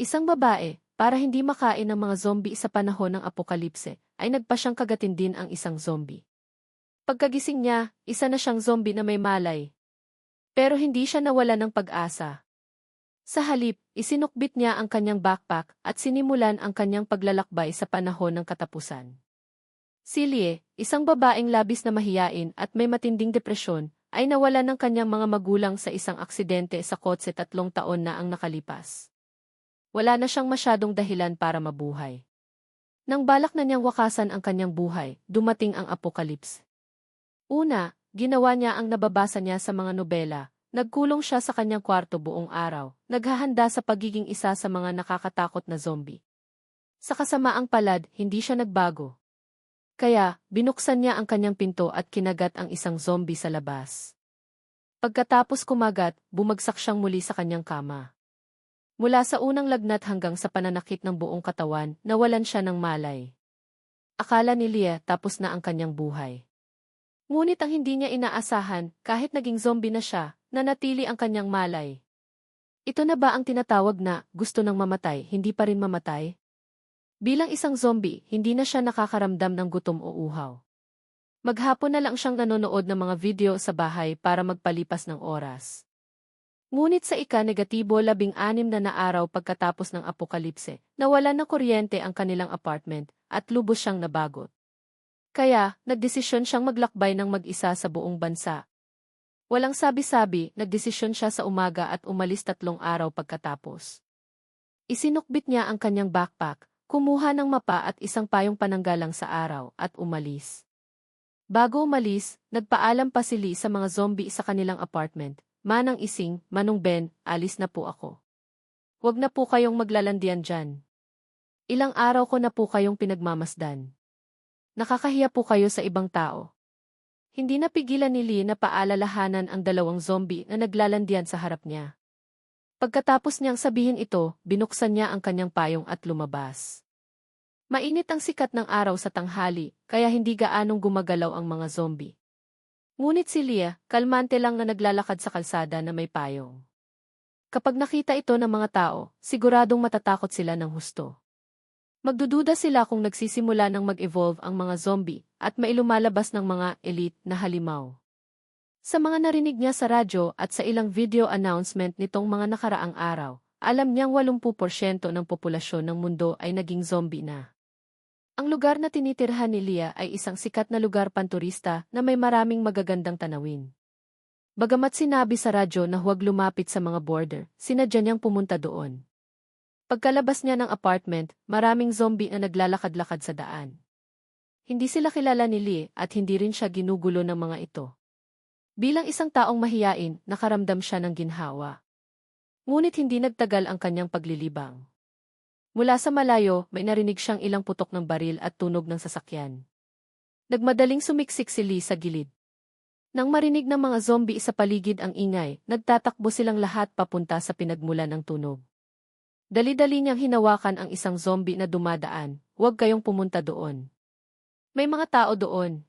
Isang babae, para hindi makain ng mga zombie sa panahon ng apokalipse, ay nagpa siyang kagatin din ang isang zombie. Pagkagising niya, isa na siyang zombie na may malay. Pero hindi siya nawala ng pag-asa. Sa halip, isinukbit niya ang kanyang backpack at sinimulan ang kanyang paglalakbay sa panahon ng katapusan. Si Lie, isang babaeng labis na mahiyain at may matinding depresyon, ay nawala ng kanyang mga magulang sa isang aksidente sa kotse 3 taon na ang nakalipas. Wala na siyang masyadong dahilan para mabuhay. Nang balak na niyang wakasan ang kanyang buhay, dumating ang apokalips. Una, ginawa niya ang nababasa niya sa mga nobela. Nagkulong siya sa kanyang kwarto buong araw, naghahanda sa pagiging isa sa mga nakakatakot na zombie. Sa kasamaang palad, hindi siya nagbago. Kaya, binuksan niya ang kanyang pinto at kinagat ang isang zombie sa labas. Pagkatapos kumagat, bumagsak siyang muli sa kanyang kama. Mula sa unang lagnat hanggang sa pananakit ng buong katawan, nawalan siya ng malay. Akala ni Lia tapos na ang kanyang buhay. Ngunit ang hindi niya inaasahan, kahit naging zombie na siya, nanatili ang kanyang malay. Ito na ba ang tinatawag na gusto ng mamatay, hindi pa rin mamatay? Bilang isang zombie, hindi na siya nakakaramdam ng gutom o uhaw. Maghapon na lang siyang nanonood ng mga video sa bahay para magpalipas ng oras. Ngunit sa ika-negatibo 16 na araw pagkatapos ng apokalipse, nawalan ng kuryente ang kanilang apartment at lubos siyang nabagot. Kaya, nagdesisyon siyang maglakbay ng mag-isa sa buong bansa. Walang sabi-sabi, nagdesisyon siya sa umaga at umalis 3 araw pagkatapos. Isinukbit niya ang kanyang backpack, kumuha ng mapa at isang payong pananggalang sa araw at umalis. Bago umalis, nagpaalam pa si Lee sa mga zombie sa kanilang apartment. Manang Ising, Manong Ben, alis na po ako. Huwag na po kayong maglalandian dyan. Ilang araw ko na po kayong pinagmamasdan. Nakakahiya po kayo sa ibang tao. Hindi napigilan ni Lee na paalalahanan ang 2 zombie na naglalandian sa harap niya. Pagkatapos niyang sabihin ito, binuksan niya ang kanyang payong at lumabas. Mainit ang sikat ng araw sa tanghali, kaya hindi gaanong gumagalaw ang mga zombie. Ngunit si Lia, kalmante lang na naglalakad sa kalsada na may payong. Kapag nakita ito ng mga tao, siguradong matatakot sila ng husto. Magdududa sila kung nagsisimula ng mag-evolve ang mga zombie at mailumalabas ng mga elite na halimaw. Sa mga narinig niya sa radyo at sa ilang video announcement nitong mga nakaraang araw, alam niyang 80% ng populasyon ng mundo ay naging zombie na. Ang lugar na tinitirhan ni Lia ay isang sikat na lugar panturista na may maraming magagandang tanawin. Bagamat sinabi sa radyo na huwag lumapit sa mga border, sinadya niyang pumunta doon. Pagkalabas niya ng apartment, maraming zombie na naglalakad-lakad sa daan. Hindi sila kilala ni Lia at hindi rin siya ginugulo ng mga ito. Bilang isang taong mahiyain, nakaramdam siya ng ginhawa. Ngunit hindi nagtagal ang kanyang paglilibang. Mula sa malayo, may narinig siyang ilang putok ng baril at tunog ng sasakyan. Nagmadaling sumiksik si Lee sa gilid. Nang marinig ng mga zombie sa paligid ang ingay, nagtatakbo silang lahat papunta sa pinagmulan ng tunog. Dali-dali niyang hinawakan ang isang zombie na dumadaan, huwag kayong pumunta doon. May mga tao doon.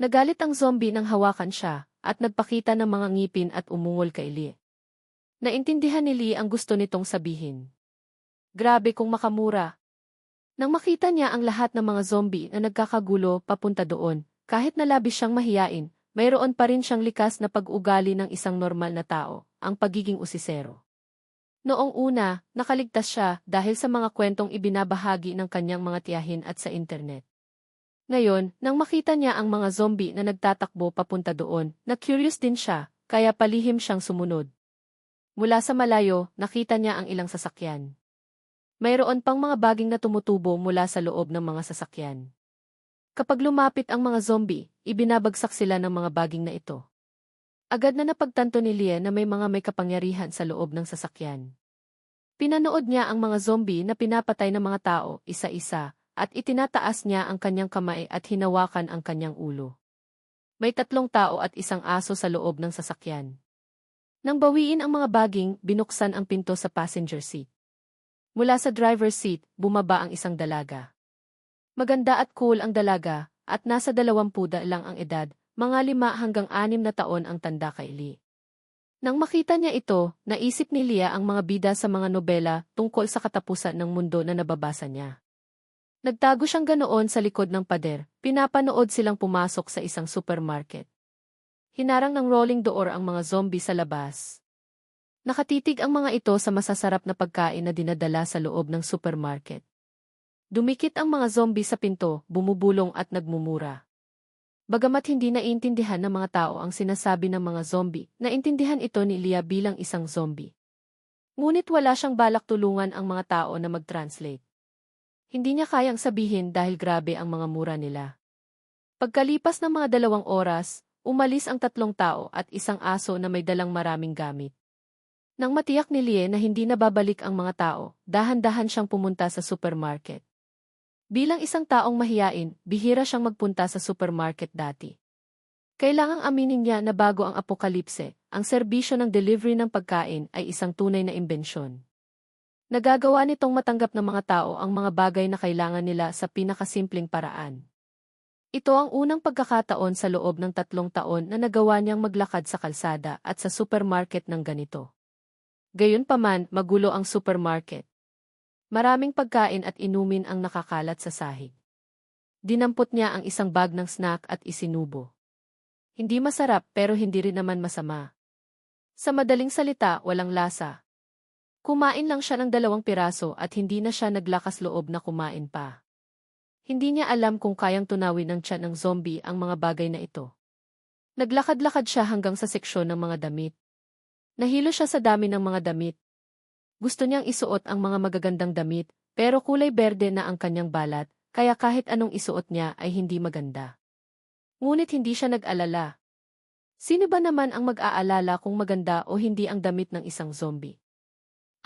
Nagalit ang zombie nang hawakan siya, at nagpakita ng mga ngipin at umungol kay Lee. Naintindihan ni Lee ang gusto nitong sabihin. Grabe kung makamura. Nang makita niya ang lahat ng mga zombie na nagkakagulo papunta doon, kahit na labis siyang mahiyain, mayroon pa rin siyang likas na pag-ugali ng isang normal na tao, ang pagiging usisero. Noong una, nakaligtas siya dahil sa mga kwentong ibinabahagi ng kanyang mga tiyahin at sa internet. Ngayon, nang makita niya ang mga zombie na nagtatakbo papunta doon, na-curious din siya, kaya palihim siyang sumunod. Mula sa malayo, nakita niya ang ilang sasakyan. Mayroon pang mga baging na tumutubo mula sa loob ng mga sasakyan. Kapag lumapit ang mga zombie, ibinabagsak sila ng mga baging na ito. Agad na napagtanto ni Lia na may kapangyarihan sa loob ng sasakyan. Pinanood niya ang mga zombie na pinapatay ng mga tao, isa-isa, at itinataas niya ang kanyang kamay at hinawakan ang kanyang ulo. May 3 tao at isang aso sa loob ng sasakyan. Nang bawiin ang mga baging, binuksan ang pinto sa passenger seat. Mula sa driver's seat, bumaba ang isang dalaga. Maganda at cool ang dalaga, at nasa 20 lang ang edad, mga 5 hanggang 6 na taon ang tanda kay Lee. Nang makita niya ito, naisip ni Lia ang mga bida sa mga nobela tungkol sa katapusan ng mundo na nababasa niya. Nagtago siyang ganoon sa likod ng pader, pinapanood silang pumasok sa isang supermarket. Hinarang ng rolling door ang mga zombie sa labas. Nakatitig ang mga ito sa masasarap na pagkain na dinadala sa loob ng supermarket. Dumikit ang mga zombie sa pinto, bumubulong at nagmumura. Bagamat hindi naiintindihan ng mga tao ang sinasabi ng mga zombie, naintindihan ito ni Lia bilang isang zombie. Ngunit wala siyang balak tulungan ang mga tao na mag-translate. Hindi niya kayang sabihin dahil grabe ang mga mura nila. Pagkalipas ng mga 2 oras, umalis ang 3 tao at isang aso na may dalang maraming gamit. Nang matiyak ni Lia na hindi nababalik ang mga tao, dahan-dahan siyang pumunta sa supermarket. Bilang isang taong mahiyain, bihira siyang magpunta sa supermarket dati. Kailangang aminin niya na bago ang apokalipse, ang serbisyo ng delivery ng pagkain ay isang tunay na imbensyon. Nagagawa nitong matanggap ng mga tao ang mga bagay na kailangan nila sa pinakasimpleng paraan. Ito ang unang pagkakataon sa loob ng 3 taon na nagawa niyang maglakad sa kalsada at sa supermarket ng ganito. Gayunpaman, magulo ang supermarket. Maraming pagkain at inumin ang nakakalat sa sahig. Dinampot niya ang isang bag ng snack at isinubo. Hindi masarap pero hindi rin naman masama. Sa madaling salita, walang lasa. Kumain lang siya ng 2 piraso at hindi na siya naglakas loob na kumain pa. Hindi niya alam kung kayang tunawin ng tiyan ng zombie ang mga bagay na ito. Naglakad-lakad siya hanggang sa seksyon ng mga damit. Nahilo siya sa dami ng mga damit. Gusto niyang isuot ang mga magagandang damit, pero kulay berde na ang kanyang balat, kaya kahit anong isuot niya ay hindi maganda. Ngunit hindi siya nag-alala. Sino ba naman ang mag-aalala kung maganda o hindi ang damit ng isang zombie?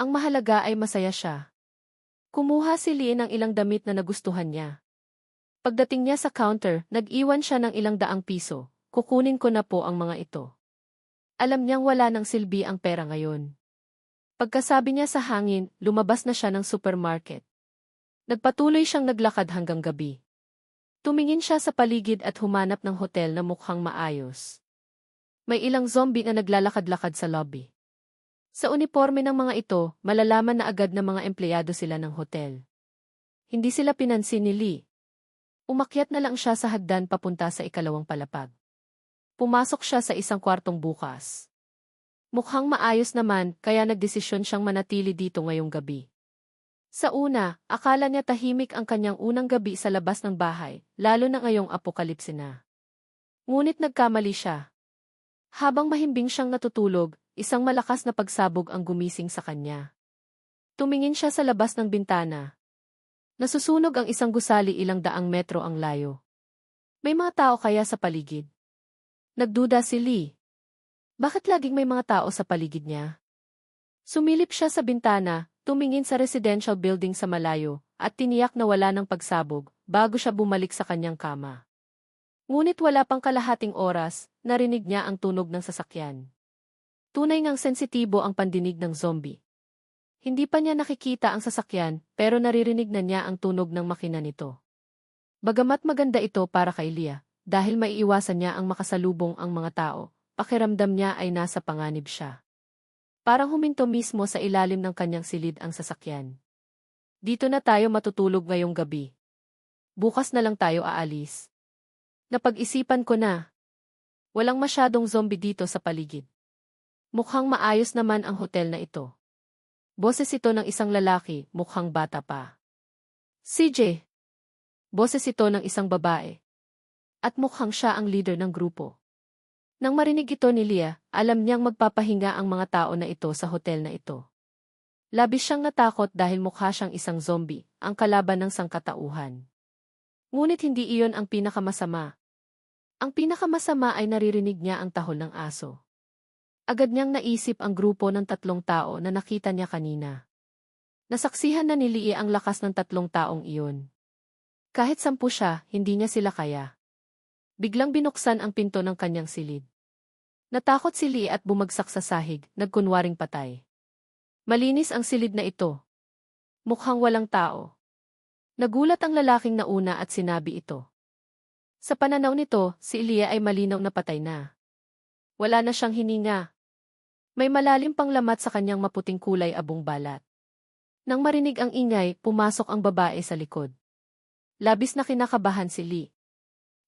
Ang mahalaga ay masaya siya. Kumuha si Lee ng ilang damit na nagustuhan niya. Pagdating niya sa counter, nag-iwan siya ng ilang daang piso. Kukunin ko na po ang mga ito. Alam niyang wala ng silbi ang pera ngayon. Pagkasabi niya sa hangin, lumabas na siya ng supermarket. Nagpatuloy siyang naglakad hanggang gabi. Tumingin siya sa paligid at humanap ng hotel na mukhang maayos. May ilang zombie na naglalakad-lakad sa lobby. Sa uniforme ng mga ito, malalaman na agad na mga empleyado sila ng hotel. Hindi sila pinansin ni Lee. Umakyat na lang siya sa hagdan papunta sa ikalawang palapag. Pumasok siya sa isang kwartong bukas. Mukhang maayos naman, kaya nagdesisyon siyang manatili dito ngayong gabi. Sa una, akala niya tahimik ang kanyang unang gabi sa labas ng bahay, lalo na ngayong apokalipse na. Ngunit nagkamali siya. Habang mahimbing siyang natutulog, isang malakas na pagsabog ang gumising sa kanya. Tumingin siya sa labas ng bintana. Nasusunog ang isang gusali ilang daang metro ang layo. May mga tao kaya sa paligid? Nagduda si Lee. Bakit laging may mga tao sa paligid niya? Sumilip siya sa bintana, tumingin sa residential building sa malayo, at tiniyak na wala ng pagsabog, bago siya bumalik sa kanyang kama. Ngunit wala pang kalahating oras, narinig niya ang tunog ng sasakyan. Tunay ngang sensitibo ang pandinig ng zombie. Hindi pa niya nakikita ang sasakyan, pero naririnig na niya ang tunog ng makina nito. Bagamat maganda ito para kay Lia, dahil maiiwasan niya ang makasalubong ang mga tao, pakiramdam niya ay nasa panganib siya. Parang huminto mismo sa ilalim ng kanyang silid ang sasakyan. Dito na tayo matutulog ngayong gabi. Bukas na lang tayo aalis. Napag-isipan ko na. Walang masyadong zombie dito sa paligid. Mukhang maayos naman ang hotel na ito. Boses ito ng isang lalaki, mukhang bata pa. CJ. Boses ito ng isang babae. At mukhang siya ang leader ng grupo. Nang marinig ito ni Lia, alam niyang magpapahinga ang mga tao na ito sa hotel na ito. Labis siyang natakot dahil mukha siyang isang zombie, ang kalaban ng sangkatauhan. Ngunit hindi iyon ang pinakamasama. Ang pinakamasama ay naririnig niya ang tahol ng aso. Agad niyang naisip ang grupo ng 3 tao na nakita niya kanina. Nasaksihan na ni Lee ang lakas ng 3 taong iyon. Kahit 10 siya, hindi niya sila kaya. Biglang binuksan ang pinto ng kanyang silid. Natakot si Lee at bumagsak sa sahig, nagkunwaring patay. Malinis ang silid na ito. Mukhang walang tao. Nagulat ang lalaking nauna at sinabi ito. Sa pananaw nito, si Lia ay malinaw na patay na. Wala na siyang hininga. May malalim pang lamat sa kanyang maputing kulay abong balat. Nang marinig ang ingay, pumasok ang babae sa likod. Labis na kinakabahan si Lee.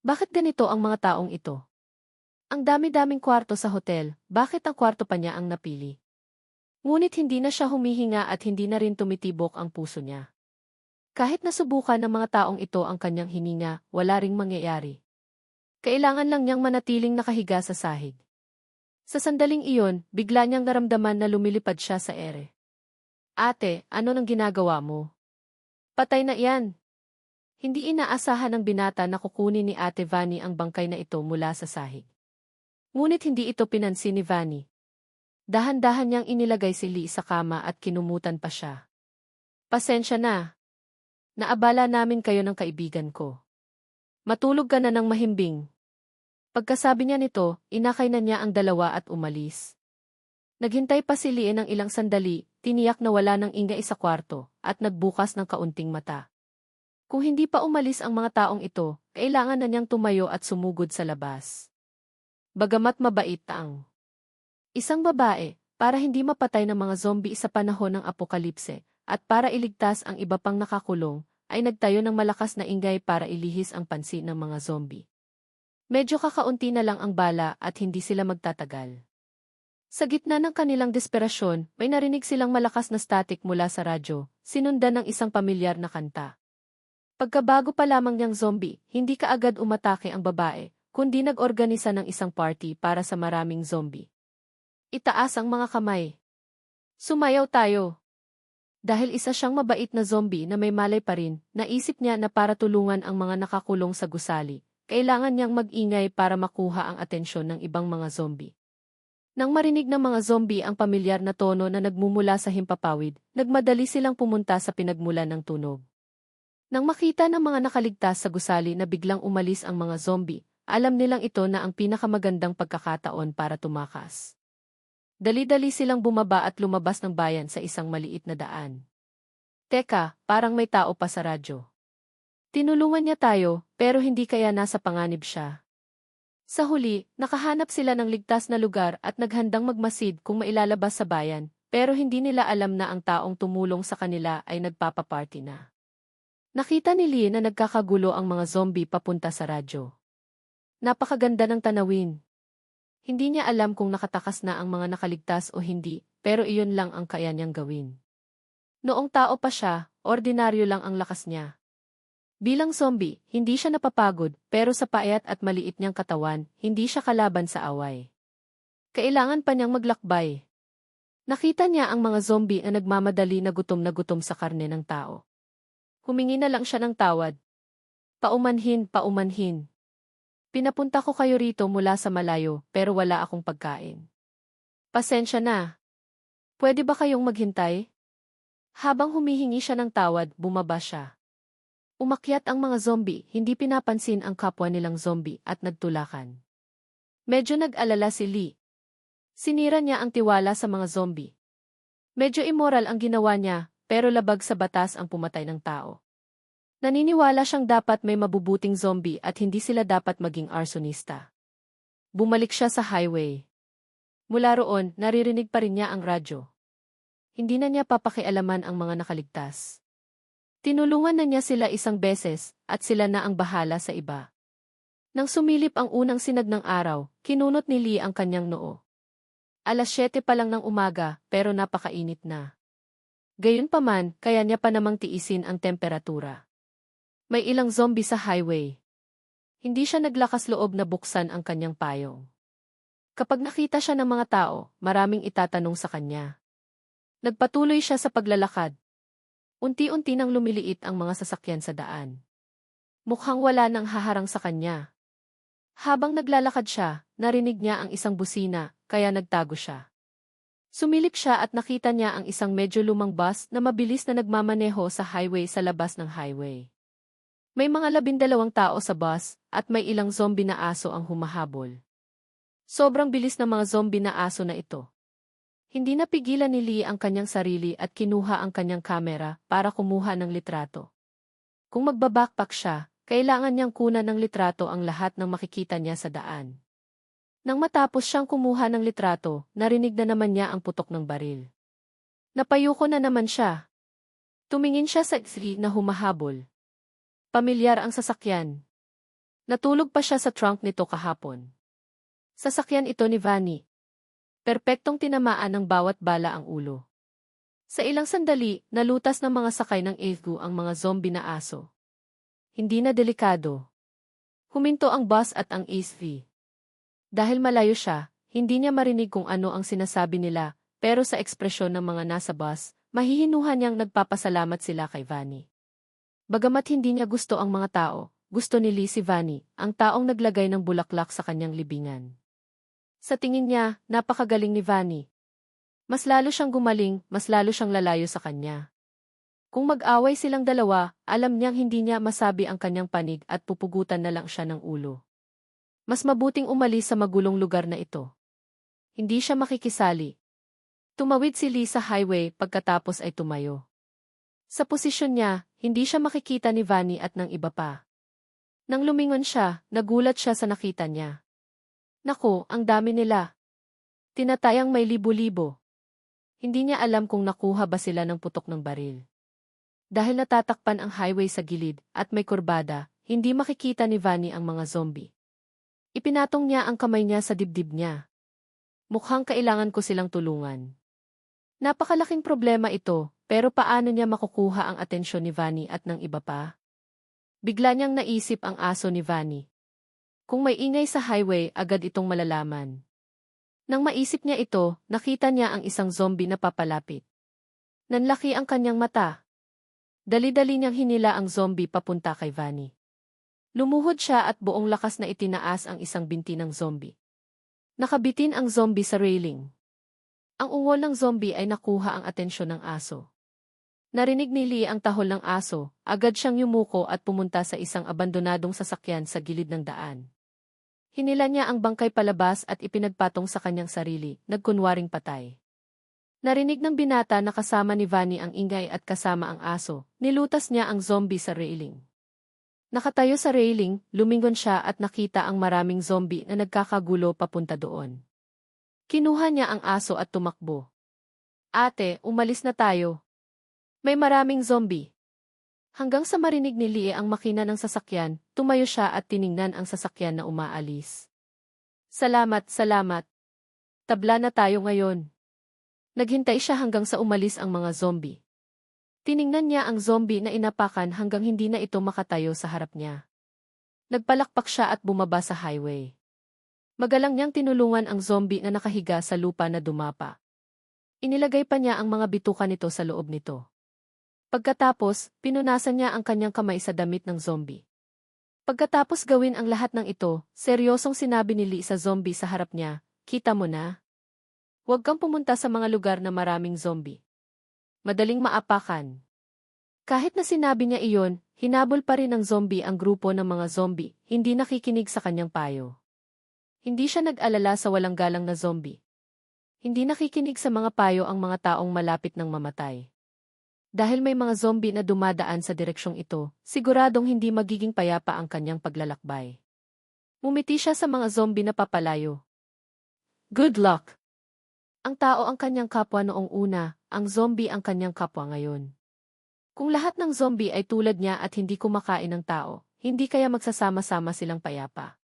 Bakit ganito ang mga taong ito? Ang dami-daming kwarto sa hotel, bakit ang kwarto pa niya ang napili? Ngunit hindi na siya humihinga at hindi na rin tumitibok ang puso niya. Kahit nasubukan ng mga taong ito ang kanyang hininga, wala ring mangyayari. Kailangan lang niyang manatiling nakahiga sa sahig. Sa sandaling iyon, bigla niyang naramdaman na lumilipad siya sa ere. Ate, ano nang ginagawa mo? Patay na iyan. Hindi inaasahan ng binata na kukunin ni Ate Vanny ang bangkay na ito mula sa sahig. Ngunit hindi ito pinansin ni Vanny. Dahan-dahan niyang inilagay si Lee sa kama at kinumutan pa siya. Pasensya na. Naabala namin kayo ng kaibigan ko. Matulog ka na ng mahimbing. Pagkasabi niya nito, inakay na niya ang dalawa at umalis. Naghintay pa si Lee ng ilang sandali, tiniyak na wala ng ingay sa kwarto, at nagbukas ng kaunting mata. Kung hindi pa umalis ang mga taong ito, kailangan na niyang tumayo at sumugod sa labas. Bagamat mabait ang isang babae, para hindi mapatay ng mga zombie sa panahon ng apokalipse, at para iligtas ang iba pang nakakulong, ay nagtayo ng malakas na ingay para ilihis ang pansin ng mga zombie. Medyo kakaunti na lang ang bala at hindi sila magtatagal. Sa gitna ng kanilang desperasyon, may narinig silang malakas na static mula sa radyo, sinundan ng isang pamilyar na kanta. Pagkabago pa lamang niyang zombie, hindi kaagad umatake ang babae, kundi nag-organisa ng isang party para sa maraming zombie. Itaas ang mga kamay. Sumayaw tayo. Dahil isa siyang mabait na zombie na may malay pa rin, naisip niya na para tulungan ang mga nakakulong sa gusali, kailangan niyang mag-ingay para makuha ang atensyon ng ibang mga zombie. Nang marinig ng mga zombie ang pamilyar na tono na nagmumula sa himpapawid, nagmadali silang pumunta sa pinagmulan ng tunog. Nang makita ng mga nakaligtas sa gusali na biglang umalis ang mga zombie, alam nilang ito na ang pinakamagandang pagkakataon para tumakas. Dali-dali silang bumaba at lumabas ng bayan sa isang maliit na daan. Teka, parang may tao pa sa radyo. Tinulungan niya tayo, pero hindi kaya nasa panganib siya. Sa huli, nakahanap sila ng ligtas na lugar at naghandang magmasid kung mailalabas sa bayan, pero hindi nila alam na ang taong tumulong sa kanila ay nagpapaparty na. Nakita ni Lee na nagkakagulo ang mga zombie papunta sa radyo. Napakaganda ng tanawin. Hindi niya alam kung nakatakas na ang mga nakaligtas o hindi, pero iyon lang ang kaya niyang gawin. Noong tao pa siya, ordinaryo lang ang lakas niya. Bilang zombie, hindi siya napapagod, pero sa payat at maliit niyang katawan, hindi siya kalaban sa away. Kailangan pa niyang maglakbay. Nakita niya ang mga zombie na nagmamadali na gutom sa karne ng tao. Humingi na lang siya ng tawad. Paumanhin, paumanhin. Pinapunta ko kayo rito mula sa malayo, pero wala akong pagkain. Pasensya na. Pwede ba kayong maghintay? Habang humihingi siya ng tawad, bumaba siya. Umakyat ang mga zombie, hindi pinapansin ang kapwa nilang zombie at nagtulakan. Medyo nag-alala si Lee. Sinira niya ang tiwala sa mga zombie. Medyo immoral ang ginawa niya, pero labag sa batas ang pumatay ng tao. Naniniwala siyang dapat may mabubuting zombie at hindi sila dapat maging arsonista. Bumalik siya sa highway. Mula roon, naririnig pa rin niya ang radyo. Hindi na niya papakialaman ang mga nakaligtas. Tinulungan na niya sila isang beses, at sila na ang bahala sa iba. Nang sumilip ang unang sinag ng araw, kinunot ni Lee ang kanyang noo. 7:00 pa lang ng umaga, pero napakainit na. Gayunpaman, kaya niya pa namang tiisin ang temperatura. May ilang zombie sa highway. Hindi siya naglakas loob na buksan ang kanyang payong. Kapag nakita siya ng mga tao, maraming itatanong sa kanya. Nagpatuloy siya sa paglalakad. Unti-unti nang lumiliit ang mga sasakyan sa daan. Mukhang wala nang haharang sa kanya. Habang naglalakad siya, narinig niya ang isang busina, kaya nagtago siya. Sumilip siya at nakita niya ang isang medyo lumang bus na mabilis na nagmamaneho sa highway sa labas ng highway. May mga 12 tao sa bus, at may ilang zombie na aso ang humahabol. Sobrang bilis ng mga zombie na aso na ito. Hindi napigilan ni Lee ang kanyang sarili at kinuha ang kanyang kamera para kumuha ng litrato. Kung magbabackpack siya, kailangan niyang kunan ng litrato ang lahat ng makikita niya sa daan. Nang matapos siyang kumuha ng litrato, narinig na naman niya ang putok ng baril. Napayuko na naman siya. Tumingin siya sa isli na humahabol. Pamilyar ang sasakyan. Natulog pa siya sa trunk nito kahapon. Sasakyan ito ni Vanny. Perpektong tinamaan ng bawat bala ang ulo. Sa ilang sandali, nalutas ng mga sakay ng Aegu ang mga zombie na aso. Hindi na delikado. Huminto ang bus at ang ASV. Dahil malayo siya, hindi niya marinig kung ano ang sinasabi nila, pero sa ekspresyon ng mga nasa bus, mahihinuhan niyang nagpapasalamat sila kay Vanny. Bagamat hindi niya gusto ang mga tao, gusto ni Lee si Vanny, ang taong naglagay ng bulaklak sa kanyang libingan. Sa tingin niya, napakagaling ni Vanny. Mas lalo siyang gumaling, mas lalo siyang lalayo sa kanya. Kung mag-away silang dalawa, alam niyang hindi niya masabi ang kanyang panig at pupugutan na lang siya ng ulo. Mas mabuting umalis sa magulong lugar na ito. Hindi siya makikisali. Tumawid si Lee sa highway pagkatapos ay tumayo. Sa posisyon niya, hindi siya makikita ni Vanny at ng iba pa. Nang lumingon siya, nagulat siya sa nakita niya. Naku, ang dami nila. Tinatayang may libo-libo. Hindi niya alam kung nakuha ba sila ng putok ng baril. Dahil natatakpan ang highway sa gilid at may kurbada, hindi makikita ni Vanny ang mga zombie. Ipinatong niya ang kamay niya sa dibdib niya. Mukhang kailangan ko silang tulungan. Napakalaking problema ito, pero paano niya makukuha ang atensyon ni Vanny at ng iba pa? Bigla niyang naisip ang aso ni Vanny. Kung may ingay sa highway, agad itong malalaman. Nang maisip niya ito, nakita niya ang isang zombie na papalapit. Nanlaki ang kanyang mata. Dali-dali niyang hinila ang zombie papunta kay Vanny. Lumuhod siya at buong lakas na itinaas ang isang binti ng zombie. Nakabitin ang zombie sa railing. Ang ungol ng zombie ay nakuha ang atensyon ng aso. Narinig ni Lee ang tahol ng aso, agad siyang yumuko at pumunta sa isang abandonadong sasakyan sa gilid ng daan. Hinila niya ang bangkay palabas at ipinagpatong sa kanyang sarili, nagkunwaring patay. Narinig ng binata na kasama ni Vanny ang ingay at kasama ang aso, nilutas niya ang zombie sa railing. Nakatayo sa railing, lumingon siya at nakita ang maraming zombie na nagkakagulo papunta doon. Kinuha niya ang aso at tumakbo. Ate, umalis na tayo. May maraming zombie. Hanggang sa marinig ni Lee ang makina ng sasakyan, tumayo siya at tiningnan ang sasakyan na umaalis. Salamat, salamat. Tabla na tayo ngayon. Naghintay siya hanggang sa umalis ang mga zombie. Tiningnan niya ang zombie na inapakan hanggang hindi na ito makatayo sa harap niya. Nagpalakpak siya at bumaba sa highway. Magalang niyang tinulungan ang zombie na nakahiga sa lupa na dumapa. Inilagay pa niya ang mga bituka nito sa loob nito. Pagkatapos, pinunasan niya ang kanyang kamay sa damit ng zombie. Pagkatapos gawin ang lahat ng ito, seryosong sinabi ni Lee sa zombie sa harap niya, "Kita mo na? Huwag kang pumunta sa mga lugar na maraming zombie. Madaling maapakan." Kahit na sinabi niya iyon, hinabol pa rin ng zombie ang grupo ng mga zombie, hindi nakikinig sa kanyang payo. Hindi siya nag-alala sa walang galang na zombie. Hindi nakikinig sa mga payo ang mga taong malapit ng mamatay. Dahil may mga zombie na dumadaan sa direksyong ito, siguradong hindi magiging payapa ang kanyang paglalakbay. Ngumiti siya sa mga zombie na papalayo. Good luck! Ang tao ang kanyang kapwa noong una, ang zombie ang kanyang kapwa ngayon. Kung lahat ng zombie ay tulad niya at hindi kumakain ng tao, hindi kaya magsasama-sama silang payapa.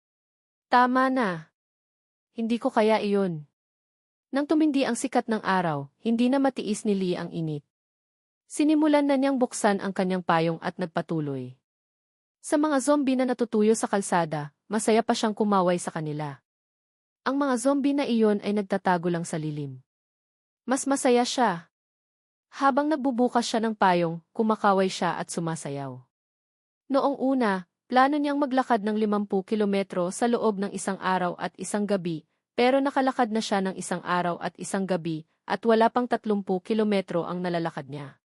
Tama na. Hindi ko kaya iyon. Nang tumindi ang sikat ng araw, hindi na matiis ni Lee ang init. Sinimulan na niyang buksan ang kanyang payong at nagpatuloy. Sa mga zombie na natutuyo sa kalsada, masaya pa siyang kumaway sa kanila. Ang mga zombie na iyon ay nagtatago lang sa lilim. Mas masaya siya. Habang nagbubukas siya ng payong, kumakaway siya at sumasayaw. Noong una, plano niyang maglakad ng 50 kilometro sa loob ng isang araw at isang gabi, pero nakalakad na siya ng isang araw at isang gabi, at wala pang 30 kilometro ang nalalakad niya.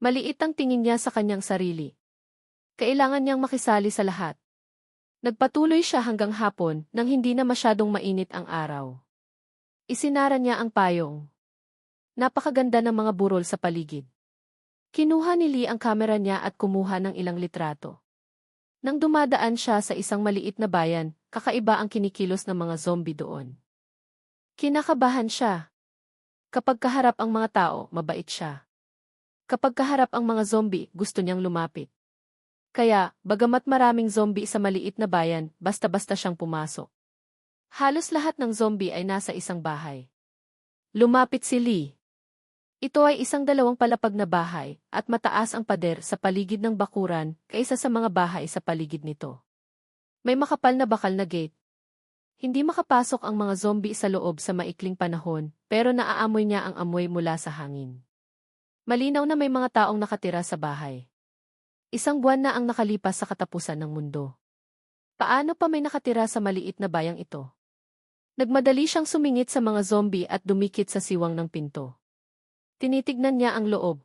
Maliit ang tingin niya sa kanyang sarili. Kailangan niyang makisali sa lahat. Nagpatuloy siya hanggang hapon nang hindi na masyadong mainit ang araw. Isinara niya ang payong. Napakaganda ng mga burol sa paligid. Kinuha ni Lee ang kamera niya at kumuha ng ilang litrato. Nang dumadaan siya sa isang maliit na bayan, kakaiba ang kinikilos ng mga zombie doon. Kinakabahan siya. Kapag kaharap ang mga tao, mabait siya. Kapag kaharap ang mga zombie, gusto niyang lumapit. Kaya, bagamat maraming zombie sa maliit na bayan, basta-basta siyang pumasok. Halos lahat ng zombie ay nasa isang bahay. Lumapit si Lee. Ito ay isang dalawang palapag na bahay, at mataas ang pader sa paligid ng bakuran kaysa sa mga bahay sa paligid nito. May makapal na bakal na gate. Hindi makapasok ang mga zombie sa loob sa maikling panahon, pero naaamoy niya ang amoy mula sa hangin. Malinaw na may mga taong nakatira sa bahay. Isang buwan na ang nakalipas sa katapusan ng mundo. Paano pa may nakatira sa maliit na bayang ito? Nagmadali siyang sumingit sa mga zombie at dumikit sa siwang ng pinto. Tinitignan niya ang loob.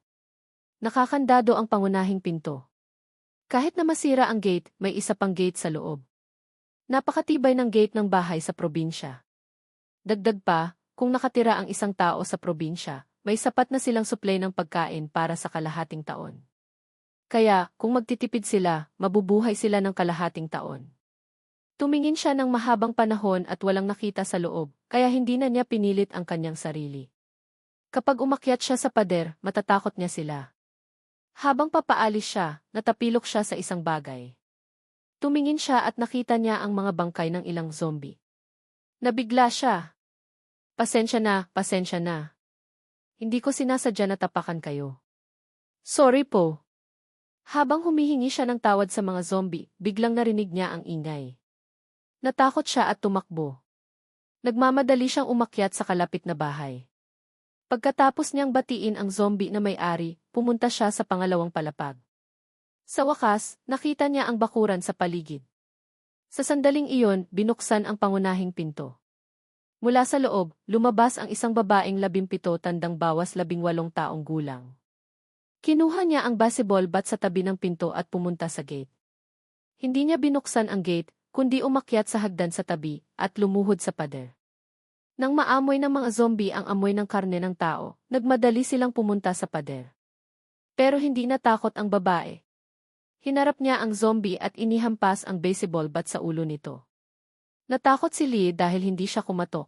Nakakandado ang pangunahing pinto. Kahit na masira ang gate, may isa pang gate sa loob. Napakatibay ng gate ng bahay sa probinsya. Dagdag pa, kung nakatira ang isang tao sa probinsya, may sapat na silang supply ng pagkain para sa kalahating taon. Kaya, kung magtitipid sila, mabubuhay sila ng kalahating taon. Tumingin siya ng mahabang panahon at walang nakita sa loob, kaya hindi na niya pinilit ang kanyang sarili. Kapag umakyat siya sa pader, matatakot niya sila. Habang papaalis siya, natapilok siya sa isang bagay. Tumingin siya at nakita niya ang mga bangkay ng ilang zombie. Nabigla siya. Pasensya na, pasensya na. Hindi ko sinasadya na tapakan kayo. Sorry po. Habang humihingi siya ng tawad sa mga zombie, biglang narinig niya ang ingay. Natakot siya at tumakbo. Nagmamadali siyang umakyat sa kalapit na bahay. Pagkatapos niyang batiin ang zombie na may-ari, pumunta siya sa pangalawang palapag. Sa wakas, nakita niya ang bakuran sa paligid. Sa sandaling iyon, binuksan ang pangunahing pinto. Mula sa loob, lumabas ang isang babaeng 17 tandang bawas 18 taong gulang. Kinuha niya ang baseball bat sa tabi ng pinto at pumunta sa gate. Hindi niya binuksan ang gate, kundi umakyat sa hagdan sa tabi at lumuhod sa pader. Nang maamoy ng mga zombie ang amoy ng karne ng tao, nagmadali silang pumunta sa pader. Pero hindi natakot ang babae. Hinarap niya ang zombie at inihampas ang baseball bat sa ulo nito. Natakot si Lee dahil hindi siya kumatok.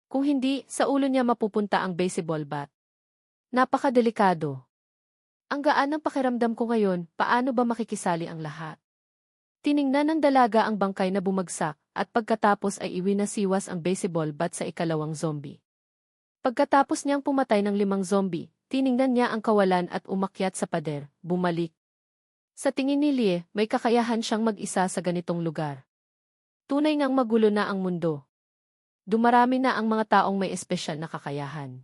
Kung hindi, sa ulo niya mapupunta ang baseball bat. Napakadelikado. Ang gaan ng pakiramdam ko ngayon, paano ba makikisali ang lahat? Tiningnan ng dalaga ang bangkay na bumagsak at pagkatapos ay iwinasiwas ang baseball bat sa ikalawang zombie. Pagkatapos niyang pumatay ng 5 zombie, tiningnan niya ang kawalan at umakyat sa pader, bumalik. Sa tingin ni Lee, may kakayahan siyang mag-isa sa ganitong lugar. Tunay ngang magulo na ang mundo. Dumarami na ang mga taong may espesyal na kakayahan.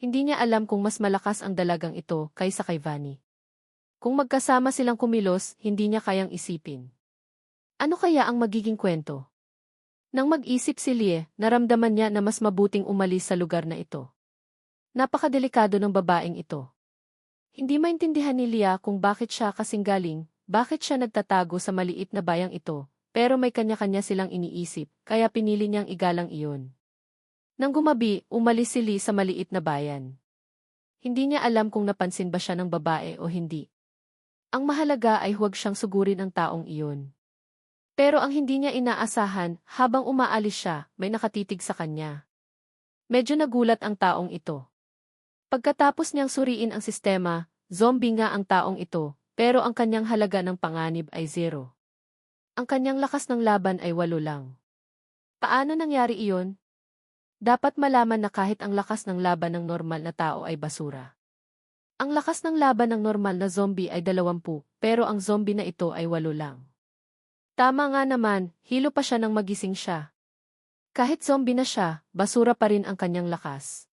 Hindi niya alam kung mas malakas ang dalagang ito kaysa kay Vanny. Kung magkasama silang kumilos, hindi niya kayang isipin. Ano kaya ang magiging kwento? Nang mag-isip si Lee, naramdaman niya na mas mabuting umalis sa lugar na ito. Napakadelikado ng babaeng ito. Hindi maintindihan ni Lee kung bakit siya kasinggaling, bakit siya nagtatago sa maliit na bayang ito. Pero may kanya-kanya silang iniisip, kaya pinili niyang igalang iyon. Nang gumabi, umalis si Lee sa maliit na bayan. Hindi niya alam kung napansin ba siya ng babae o hindi. Ang mahalaga ay huwag siyang sugurin ang taong iyon. Pero ang hindi niya inaasahan, habang umaalis siya, may nakatitig sa kanya. Medyo nagulat ang taong ito. Pagkatapos niyang suriin ang sistema, zombie nga ang taong ito, pero ang kanyang halaga ng panganib ay 0. Ang kanyang lakas ng laban ay 8 lang. Paano nangyari iyon? Dapat malaman na kahit ang lakas ng laban ng normal na tao ay basura. Ang lakas ng laban ng normal na zombie ay 20, pero ang zombie na ito ay 8 lang. Tama nga naman, hilo pa siya nang magising siya. Kahit zombie na siya, basura pa rin ang kanyang lakas.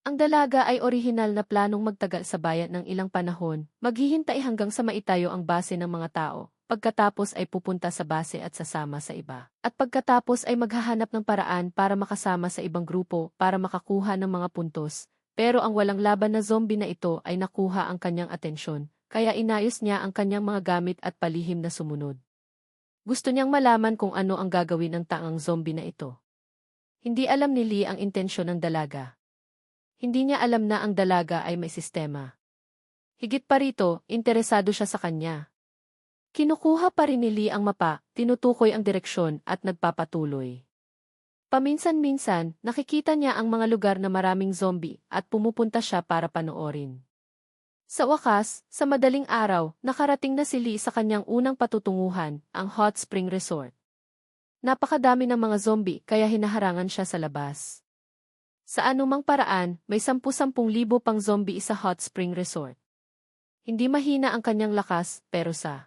Ang dalaga ay orihinal na planong magtagal sa bayan ng ilang panahon, maghihintay hanggang sa maitayo ang base ng mga tao. Pagkatapos ay pupunta sa base at sasama sa iba. At pagkatapos ay maghahanap ng paraan para makasama sa ibang grupo para makakuha ng mga puntos. Pero ang walang laban na zombie na ito ay nakuha ang kanyang atensyon, kaya inayos niya ang kanyang mga gamit at palihim na sumunod. Gusto niyang malaman kung ano ang gagawin ng taang zombie na ito. Hindi alam ni Lee ang intensyon ng dalaga. Hindi niya alam na ang dalaga ay may sistema. Higit pa rito, interesado siya sa kanya. Kinukuha pa rin ni Lee ang mapa, tinutukoy ang direksyon at nagpapatuloy. Paminsan-minsan, nakikita niya ang mga lugar na maraming zombie at pumupunta siya para panoorin. Sa wakas, sa madaling araw, nakarating na si Lee sa kanyang unang patutunguhan, ang Hot Spring Resort. Napakadami ng mga zombie kaya hinaharangan siya sa labas. Sa anumang paraan, may 10,000 pang zombie sa Hot Spring Resort. Hindi mahina ang kanyang lakas, pero sa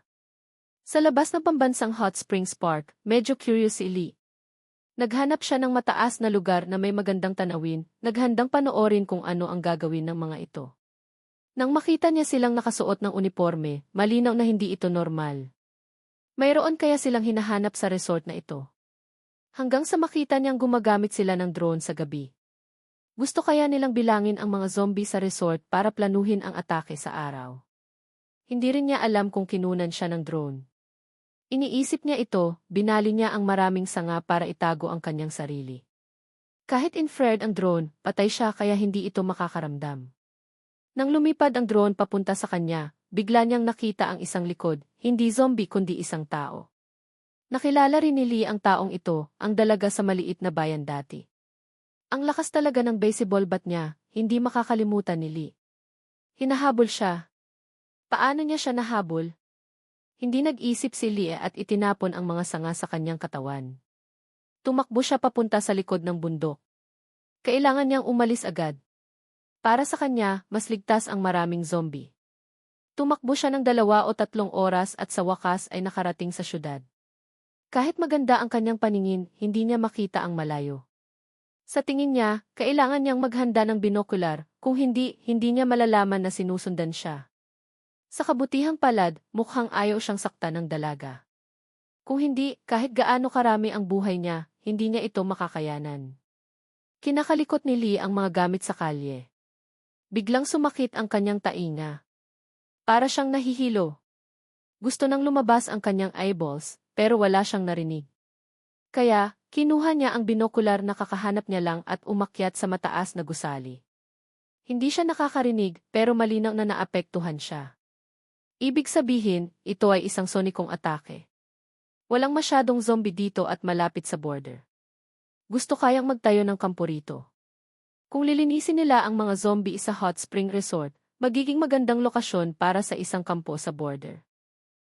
labas ng pambansang Hot Springs Park, medyo curious si Lee. Naghanap siya ng mataas na lugar na may magandang tanawin, naghandang panoorin kung ano ang gagawin ng mga ito. Nang makita niya silang nakasuot ng uniforme, malinaw na hindi ito normal. Mayroon kaya silang hinahanap sa resort na ito. Hanggang sa makita niyang gumagamit sila ng drone sa gabi. Gusto kaya nilang bilangin ang mga zombie sa resort para planuhin ang atake sa araw. Hindi rin niya alam kung kinunan siya ng drone. Iniisip niya ito, binali niya ang maraming sanga para itago ang kanyang sarili. Kahit infrared ang drone, patay siya kaya hindi ito makakaramdam. Nang lumipad ang drone papunta sa kanya, bigla niyang nakita ang isang likod, hindi zombie kundi isang tao. Nakilala rin ni Lee ang taong ito, ang dalaga sa maliit na bayan dati. Ang lakas talaga ng baseball bat niya, hindi makakalimutan ni Lee. Hinahabol siya. Paano niya siya nahabol? Hindi nag-isip si Lee at itinapon ang mga sanga sa kanyang katawan. Tumakbo siya papunta sa likod ng bundok. Kailangan niyang umalis agad. Para sa kanya, mas ligtas ang maraming zombie. Tumakbo siya ng 2 o 3 oras at sa wakas ay nakarating sa syudad. Kahit maganda ang kanyang paningin, hindi niya makita ang malayo. Sa tingin niya, kailangan niyang maghanda ng binokular, kung hindi, hindi niya malalaman na sinusundan siya. Sa kabutihang palad, mukhang ayaw siyang saktan ng dalaga. Kung hindi, kahit gaano karami ang buhay niya, hindi niya ito makakayanan. Kinakalikot ni Lee ang mga gamit sa kalye. Biglang sumakit ang kanyang tainga. Para siyang nahihilo. Gusto nang lumabas ang kanyang eyeballs, pero wala siyang narinig. Kaya, kinuha niya ang binokular na kakahanap niya lang at umakyat sa mataas na gusali. Hindi siya nakakarinig, pero malinaw na naapektuhan siya. Ibig sabihin, ito ay isang sonikong atake. Walang masyadong zombie dito at malapit sa border. Gusto kayang magtayo ng kampo rito. Kung lilinisin nila ang mga zombie sa Hot Spring Resort, magiging magandang lokasyon para sa isang kampo sa border.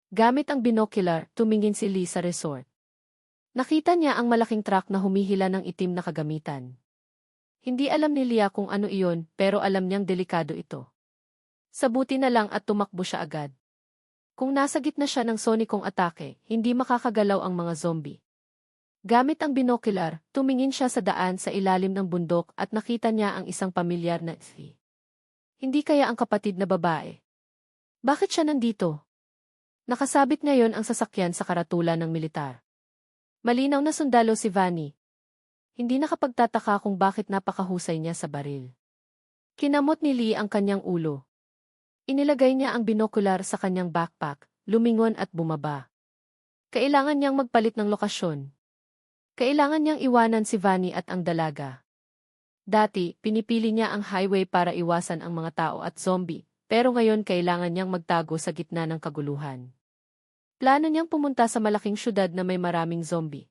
Gamit ang binocular, tumingin si Lee sa resort. Nakita niya ang malaking truck na humihila ng itim na kagamitan. Hindi alam ni Lee kung ano iyon, pero alam niyang delikado ito. Sabuti na lang at tumakbo siya agad. Kung nasa gitna siya ng sonikong atake, hindi makakagalaw ang mga zombie. Gamit ang binocular, tumingin siya sa daan sa ilalim ng bundok at nakita niya ang isang pamilyar na si. Hindi kaya ang kapatid na babae? Bakit siya nandito? Nakasabit ngayon ang sasakyan sa karatula ng militar. Malinaw na sundalo si Vanny. Hindi nakapagtataka kung bakit napakahusay niya sa baril. Kinamot ni Lee ang kanyang ulo. Inilagay niya ang binokular sa kanyang backpack, lumingon at bumaba. Kailangan niyang magpalit ng lokasyon. Kailangan niyang iwanan si Vanny at ang dalaga. Dati, pinipili niya ang highway para iwasan ang mga tao at zombie, pero ngayon kailangan niyang magtago sa gitna ng kaguluhan. Plano niyang pumunta sa malaking syudad na may maraming zombie.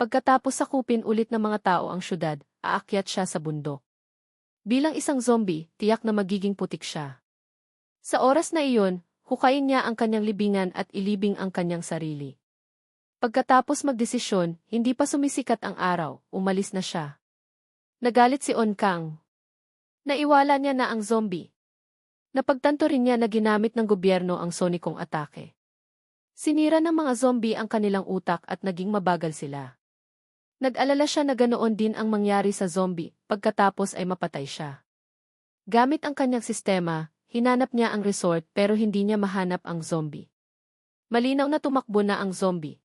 Pagkatapos sakupin ulit ng mga tao ang syudad, aakyat siya sa bundok. Bilang isang zombie, tiyak na magiging putik siya. Sa oras na iyon, hukayin niya ang kanyang libingan at ilibing ang kanyang sarili. Pagkatapos magdesisyon, hindi pa sumisikat ang araw, umalis na siya. Nagalit si On Kang. Naiwala niya na ang zombie. Napagtanto rin niya na ginamit ng gobyerno ang sonikong atake. Sinira ng mga zombie ang kanilang utak at naging mabagal sila. Nag-alala siya na ganoon din ang mangyari sa zombie, pagkatapos ay mapatay siya. Gamit ang kanyang sistema, hinanap niya ang resort pero hindi niya mahanap ang zombie. Malinaw na tumakbo na ang zombie.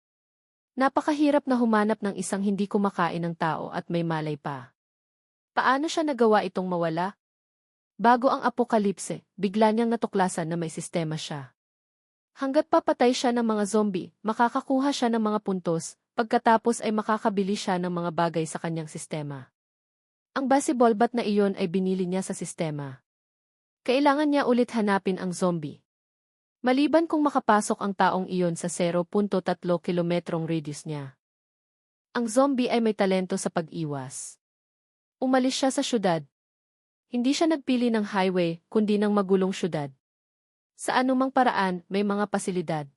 Napakahirap na humanap ng isang hindi kumakain ng tao at may malay pa. Paano siya nagawa itong mawala? Bago ang apokalipse, bigla niyang natuklasan na may sistema siya. Hanggat papatay siya ng mga zombie, makakakuha siya ng mga puntos, pagkatapos ay makakabili siya ng mga bagay sa kanyang sistema. Ang baseball bat na iyon ay binili niya sa sistema. Kailangan niya ulit hanapin ang zombie. Maliban kung makapasok ang taong iyon sa 0.3 kilometrong radius niya. Ang zombie ay may talento sa pag-iwas. Umalis siya sa syudad. Hindi siya nagpili ng highway, kundi ng magulong syudad. Sa anumang paraan, may mga pasilidad.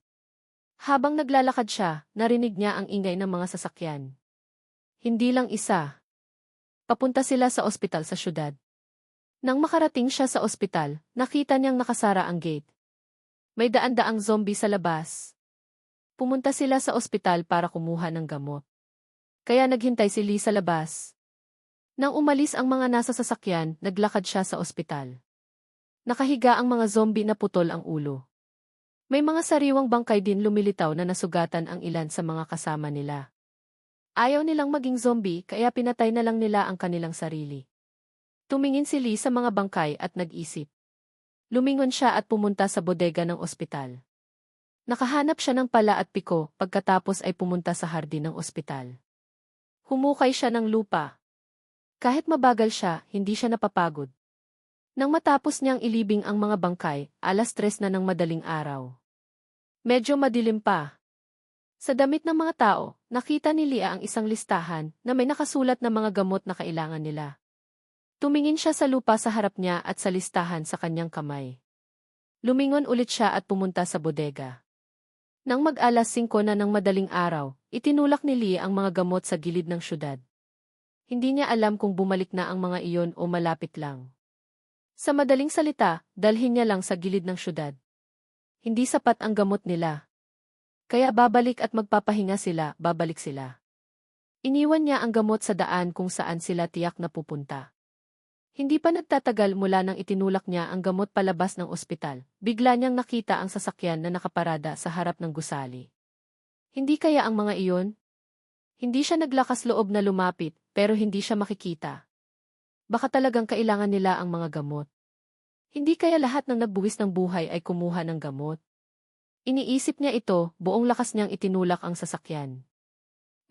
Habang naglalakad siya, narinig niya ang ingay ng mga sasakyan. Hindi lang isa. Papunta sila sa ospital sa syudad. Nang makarating siya sa ospital, nakita niyang nakasara ang gate. May daan-daang zombie sa labas. Pumunta sila sa ospital para kumuha ng gamot. Kaya naghintay si Lee sa labas. Nang umalis ang mga nasa sasakyan, naglakad siya sa ospital. Nakahiga ang mga zombie na putol ang ulo. May mga sariwang bangkay din lumilitaw na nasugatan ang ilan sa mga kasama nila. Ayaw nilang maging zombie kaya pinatay na lang nila ang kanilang sarili. Tumingin si Lee sa mga bangkay at nag-isip. Lumingon siya at pumunta sa bodega ng ospital. Nakahanap siya ng pala at piko pagkatapos ay pumunta sa hardin ng ospital. Humukay siya ng lupa. Kahit mabagal siya, hindi siya napapagod. Nang matapos niyang ilibing ang mga bangkay, 3:00 na ng madaling araw. Medyo madilim pa. Sa damit ng mga tao, nakita ni Lia ang isang listahan na may nakasulat na mga gamot na kailangan nila. Tumingin siya sa lupa sa harap niya at sa listahan sa kanyang kamay. Lumingon ulit siya at pumunta sa bodega. Nang mag-5 na ng madaling araw, itinulak ni Lia ang mga gamot sa gilid ng syudad. Hindi niya alam kung bumalik na ang mga iyon o malapit lang. Sa madaling salita, dalhin niya lang sa gilid ng syudad. Hindi sapat ang gamot nila. Kaya babalik at magpapahinga sila, babalik sila. Iniwan niya ang gamot sa daan kung saan sila tiyak na pupunta. Hindi pa nagtatagal mula nang itinulak niya ang gamot palabas ng ospital, bigla niyang nakita ang sasakyan na nakaparada sa harap ng gusali. Hindi kaya ang mga iyon? Hindi siya naglakas loob na lumapit, pero hindi siya makikita. Baka talagang kailangan nila ang mga gamot. Hindi kaya lahat ng nagbuwis ng buhay ay kumuha ng gamot? Iniisip niya ito, buong lakas niyang itinulak ang sasakyan.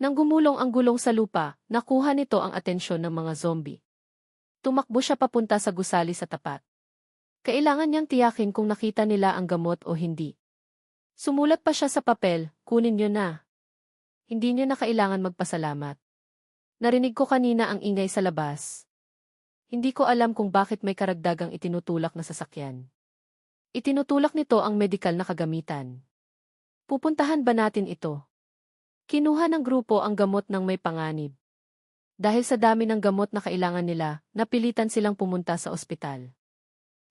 Nang gumulong ang gulong sa lupa, nakuha nito ang atensyon ng mga zombie. Tumakbo siya papunta sa gusali sa tapat. Kailangan niyang tiyakin kung nakita nila ang gamot o hindi. Sumulat pa siya sa papel, kunin niyo na. Hindi niya na kailangan magpasalamat. Narinig ko kanina ang ingay sa labas. Hindi ko alam kung bakit may karagdagang itinutulak na sasakyan. Itinutulak nito ang medikal na kagamitan. Pupuntahan ba natin ito? Kinuha ng grupo ang gamot ng may panganib. Dahil sa dami ng gamot na kailangan nila, napilitan silang pumunta sa ospital.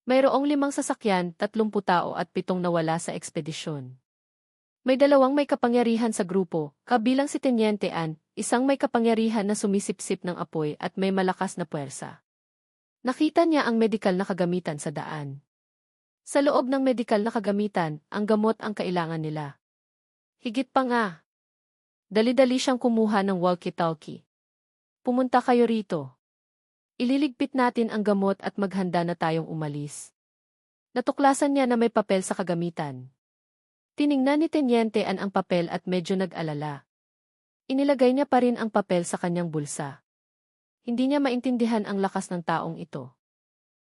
Mayroong 5 sasakyan, 30 tao at 7 nawala sa ekspedisyon. May 2 may kapangyarihan sa grupo, kabilang si Teniente Ann, isang may kapangyarihan na sumisipsip ng apoy at may malakas na puwersa. Nakita niya ang medikal na kagamitan sa daan. Sa loob ng medikal na kagamitan, ang gamot ang kailangan nila. Higit pa nga. Dali-dali siyang kumuha ng walkie-talkie. Pumunta kayo rito. Ililigpit natin ang gamot at maghanda na tayong umalis. Natuklasan niya na may papel sa kagamitan. Tiningnan ni Teniente Ann ang papel at medyo nag-alala. Inilagay niya pa rin ang papel sa kanyang bulsa. Hindi niya maintindihan ang lakas ng taong ito.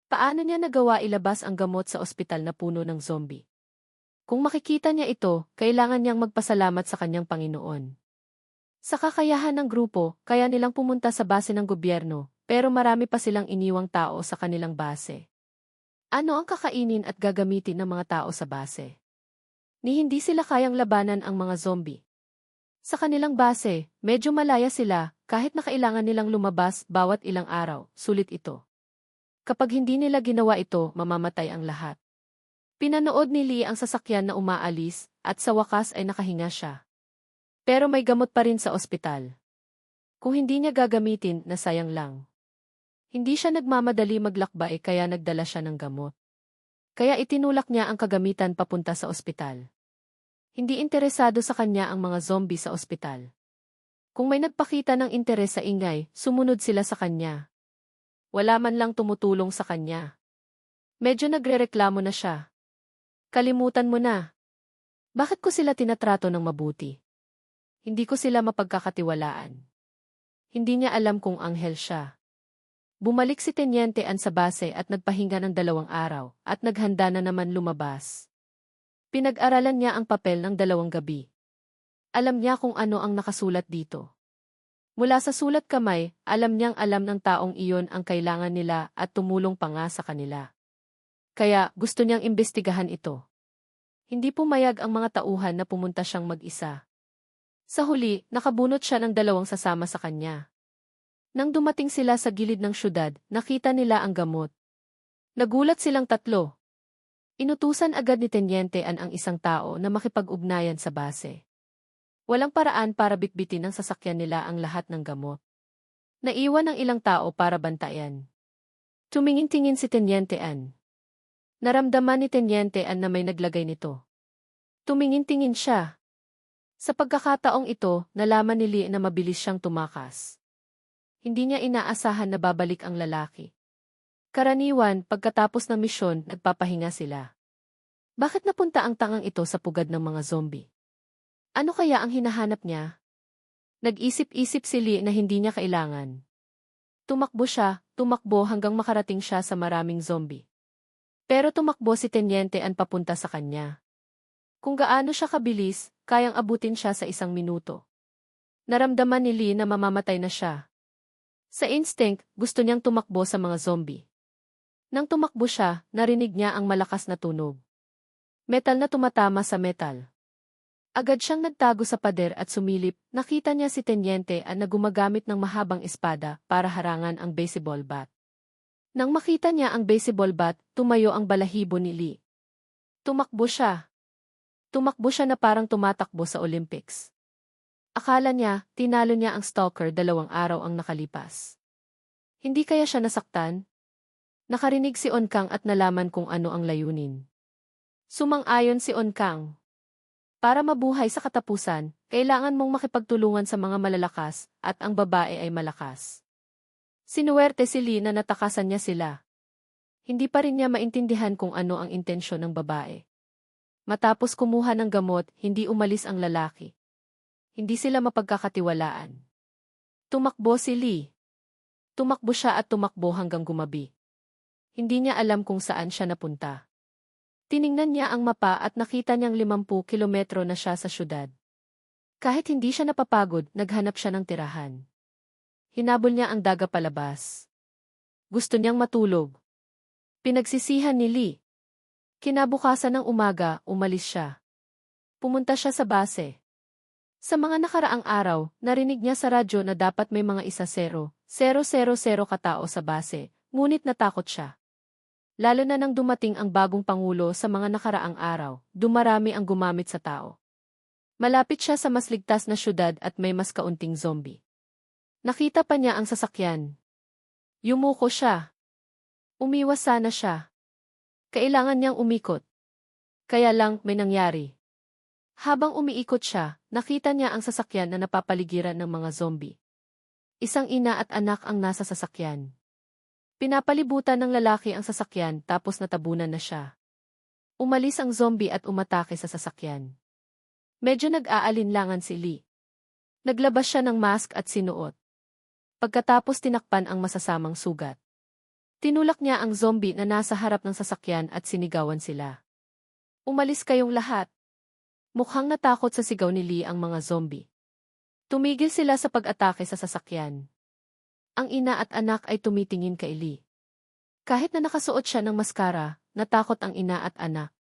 Paano niya nagawa ilabas ang gamot sa ospital na puno ng zombie? Kung makikita niya ito, kailangan niyang magpasalamat sa kanyang Panginoon. Sa kakayahan ng grupo, kaya nilang pumunta sa base ng gobyerno, pero marami pa silang iniwang tao sa kanilang base. Ano ang kakainin at gagamitin ng mga tao sa base? Ni hindi sila kayang labanan ang mga zombie. Sa kanilang base, medyo malaya sila, kahit na kailangan nilang lumabas bawat ilang araw, sulit ito. Kapag hindi nila ginawa ito, mamamatay ang lahat. Pinanood ni Lee ang sasakyan na umaalis, at sa wakas ay nakahinga siya. Pero may gamot pa rin sa ospital. Kung hindi niya gagamitin, nasayang lang. Hindi siya nagmamadali maglakbay kaya nagdala siya ng gamot. Kaya itinulak niya ang kagamitan papunta sa ospital. Hindi interesado sa kanya ang mga zombie sa ospital. Kung may nagpakita ng interes sa ingay, sumunod sila sa kanya. Wala man lang tumutulong sa kanya. Medyo nagrereklamo na siya. Kalimutan mo na. Bakit ko sila tinatrato ng mabuti? Hindi ko sila mapagkakatiwalaan. Hindi niya alam kung anghel siya. Bumalik si Teniente Ann sa base at nagpahinga ng 2 araw at naghanda na naman lumabas. Pinag-aralan niya ang papel ng 2 gabi. Alam niya kung ano ang nakasulat dito. Mula sa sulat kamay, alam niyang alam ng taong iyon ang kailangan nila at tumulong pa nga sa kanila. Kaya gusto niyang imbestigahan ito. Hindi pumayag ang mga tauhan na pumunta siyang mag-isa. Sa huli, nakabunot siya ng 2 sasama sa kanya. Nang dumating sila sa gilid ng syudad, nakita nila ang gamot. Nagulat silang 3. Inutusan agad ni Teniente Ann ang isang tao na makipag-ugnayan sa base. Walang paraan para bitbitin ng sasakyan nila ang lahat ng gamot. Naiwan ang ilang tao para bantayan. Tumingin-tingin si Teniente Ann. Naramdaman ni Teniente Ann na may naglagay nito. Tumingin-tingin siya. Sa pagkakataong ito, nalaman ni Lee na mabilis siyang tumakas. Hindi niya inaasahan na babalik ang lalaki. Karaniwan, pagkatapos ng misyon, nagpapahinga sila. Bakit napunta ang tangang ito sa pugad ng mga zombie? Ano kaya ang hinahanap niya? Nag-isip-isip si Lee na hindi niya kailangan. Tumakbo hanggang makarating siya sa maraming zombie. Pero tumakbo si Teniente Ann papunta sa kanya. Kung gaano siya kabilis, kayang abutin siya sa 1 minuto. Naramdaman ni Lee na mamamatay na siya. Sa instinct, gusto niyang tumakbo sa mga zombie. Nang tumakbo siya, narinig niya ang malakas na tunog. Metal na tumatama sa metal. Agad siyang nagtago sa pader at sumilip, nakita niya si Teniente Ann na gumagamit ng mahabang espada para harangan ang baseball bat. Nang makita niya ang baseball bat, tumayo ang balahibo ni Lee. Tumakbo siya. Tumakbo siya na parang tumatakbo sa Olympics. Akala niya, tinalo niya ang stalker 2 araw ang nakalipas. Hindi kaya siya nasaktan? Nakarinig si Onkang at nalaman kung ano ang layunin. Sumang-ayon si Onkang. Para mabuhay sa katapusan, kailangan mong makipagtulungan sa mga malalakas at ang babae ay malakas. Sinuwerte si Lee na natakasan niya sila. Hindi pa rin niya maintindihan kung ano ang intensyon ng babae. Matapos kumuha ng gamot, hindi umalis ang lalaki. Hindi sila mapagkakatiwalaan. Tumakbo si Lee. Tumakbo siya at tumakbo hanggang gumabi. Hindi niya alam kung saan siya napunta. Tiningnan niya ang mapa at nakita niyang 50 kilometro na siya sa syudad. Kahit hindi siya napapagod, naghanap siya ng tirahan. Hinabol niya ang daga palabas. Gusto niyang matulog. Pinagsisihan ni Lee. Kinabukasan ng umaga, umalis siya. Pumunta siya sa base. Sa mga nakaraang araw, narinig niya sa radyo na dapat may mga 10,000 katao sa base, ngunit natakot siya. Lalo na nang dumating ang bagong pangulo sa mga nakaraang araw, dumarami ang gumamit sa tao. Malapit siya sa mas ligtas na syudad at may mas kaunting zombie. Nakita pa niya ang sasakyan. Yumuko siya. Umiwas sana siya. Kailangan niyang umikot. Kaya lang, may nangyari. Habang umiikot siya, nakita niya ang sasakyan na napapaligiran ng mga zombie. Isang ina at anak ang nasa sasakyan. Pinapalibutan ng lalaki ang sasakyan tapos natabunan na siya. Umalis ang zombie at umatake sa sasakyan. Medyo nag-aalinlangan si Lee. Naglabas siya ng mask at sinuot. Pagkatapos tinakpan ang masasamang sugat. Tinulak niya ang zombie na nasa harap ng sasakyan at sinigawan sila. Umalis kayong lahat. Mukhang natakot sa sigaw ni Lee ang mga zombie. Tumigil sila sa pag-atake sa sasakyan. Ang ina at anak ay tumitingin kay Lee. Kahit na nakasuot siya ng maskara, natakot ang ina at anak.